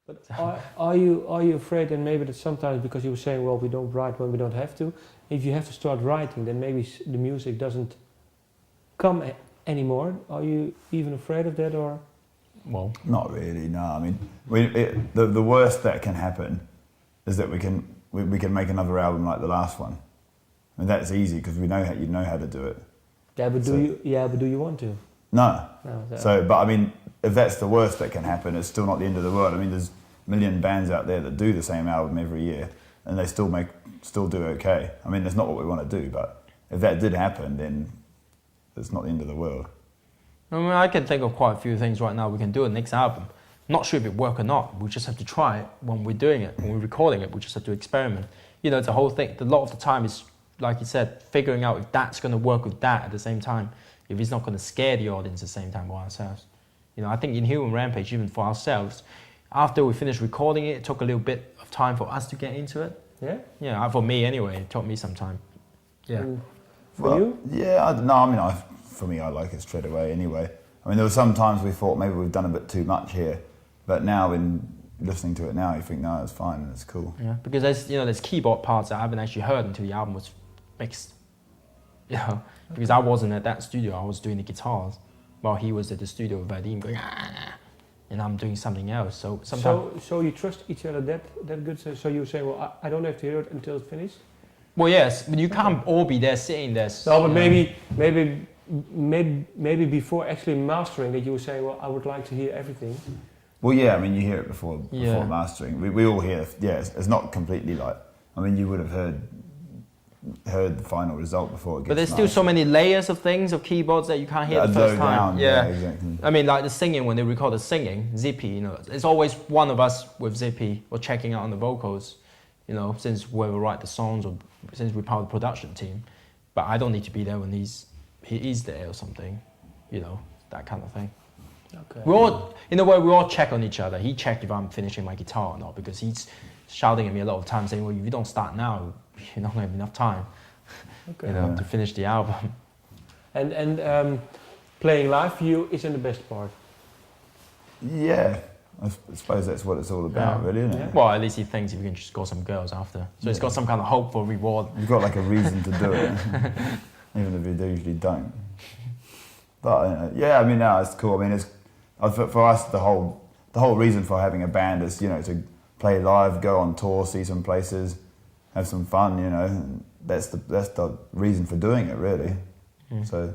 But are you afraid, and maybe that sometimes because you were saying, well, we don't write when we don't have to. If you have to start writing, then maybe the music doesn't come anymore. Are you even afraid of that, or? Well, not really. No, I mean, the worst that can happen is that we can make another album like the last one. I mean, that's easy because you know how to do it. Yeah, but do you want to? No. No. But I mean, if that's the worst that can happen, it's still not the end of the world. I mean, there's a million bands out there that do the same album every year, and they still do okay. I mean, that's not what we want to do, but if that did happen, then it's not the end of the world. I mean, I can think of quite a few things right now we can do in the next album. Not sure if it work or not. We just have to try it when we're doing it, when we're recording it. We just have to experiment. You know, it's a whole thing. A lot of the time is, like you said, figuring out if that's going to work with that at the same time. If it's not going to scare the audience at the same time or ourselves. You know, I think in Human Rampage, even for ourselves, after we finished recording it, it took a little bit of time for us to get into it. Yeah? Yeah, for me anyway, it took me some time. Yeah. For you? Yeah, for me, I like it straight away anyway. I mean, there were some times we thought maybe we've done a bit too much here, but now in listening to it now, you think, no, it's fine and it's cool. Yeah, because there's keyboard parts that I haven't actually heard until the album was mixed. You know, because I wasn't at that studio, I was doing the guitars, while he was at the studio with Vadim going, and I'm doing something else. So sometimes. So you trust each other that good? So you say, well, I don't have to hear it until it's finished. Well, yes, but you can't all be there sitting there. No, but maybe before actually mastering that, you would say, well, I would like to hear everything. Well, yeah, I mean, you hear it before mastering. We all hear, it's not completely like, I mean, you would have heard the final result before it gets But there's still so many layers of things, of keyboards that you can't hear the first time. Yeah, exactly. I mean, like the singing, when they record the singing, Zippy, you know, it's always one of us with Zippy or checking out on the vocals, you know, since we write the songs or since we're part of the production team. But I don't need to be there when he is there or something, you know, that kind of thing. Okay. We all, in a way, we all check on each other. He checked if I'm finishing my guitar or not, because he's shouting at me a lot of times saying, well, if you don't start now, you're not going to have enough time, okay. you know, to finish the album. And playing live for you isn't the best part? Yeah, I suppose that's what it's all about, really, isn't it? Yeah. Well, at least he thinks if you can just score some girls after. So it's got some kind of hope for reward. You've got like a reason to do it, even if you usually don't. But yeah, I mean, no, it's cool. I mean, it's for us the whole reason for having a band is, you know, to play live, go on tour, see some places, have some fun, you know. And that's the reason for doing it, really. So.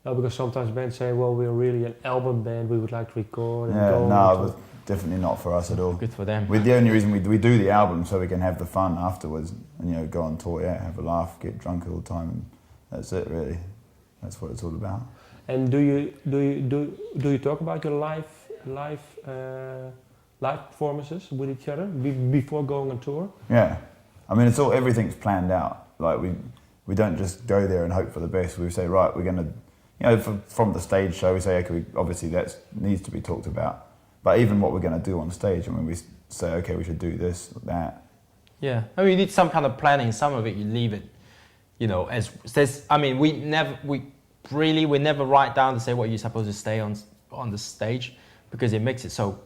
No, because sometimes bands say, well, we're really an album band, we would like to record and yeah, go no, but definitely not for us at all. Good for them. The only reason we do the album so we can have the fun afterwards and, you know, go on tour, yeah, have a laugh, get drunk all the time, and that's it, really. That's what it's all about. And do you talk about your live performances with each other before going on tour? Yeah, I mean, everything's planned out. Like we don't just go there and hope for the best. We say, right, we're gonna, you know, from the stage show, we say, okay, obviously that needs to be talked about. But even what we're gonna do on stage, I mean, we say, okay, we should do this, that. Yeah, I mean, you need some kind of planning. Some of it you leave it, you know, as there's. I mean, we never write down to say what you're supposed to say on the stage, because it makes it so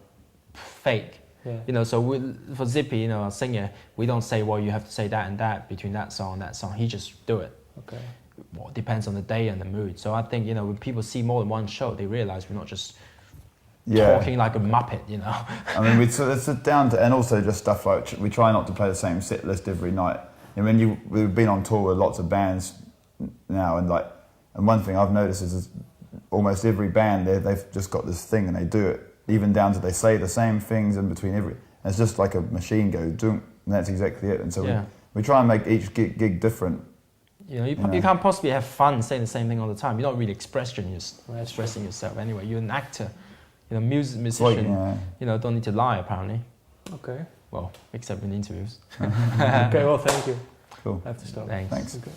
fake. Yeah. You know, so for Zippy, you know, our singer, we don't say, well, you have to say that and that between that song and that song. He just do it. Okay. Well, it depends on the day and the mood. So I think, you know, when people see more than one show, they realize we're not just talking like a Muppet, you know. I mean, it's down to, and also just stuff like, we try not to play the same set list every night. I mean, we've been on tour with lots of bands now, and one thing I've noticed is almost every band, they've just got this thing and they do it, even down to they say the same things in between every. It's just like a machine goes, and that's exactly it. And so we try and make each gig different. You know, you can't possibly have fun saying the same thing all the time. You're not really expressing yourself anyway. You're an actor, you know, musician. You know, don't need to lie apparently. Okay. Well, except in interviews. Okay. Well, thank you. Cool. I have to stop. Thanks. Thanks. Okay.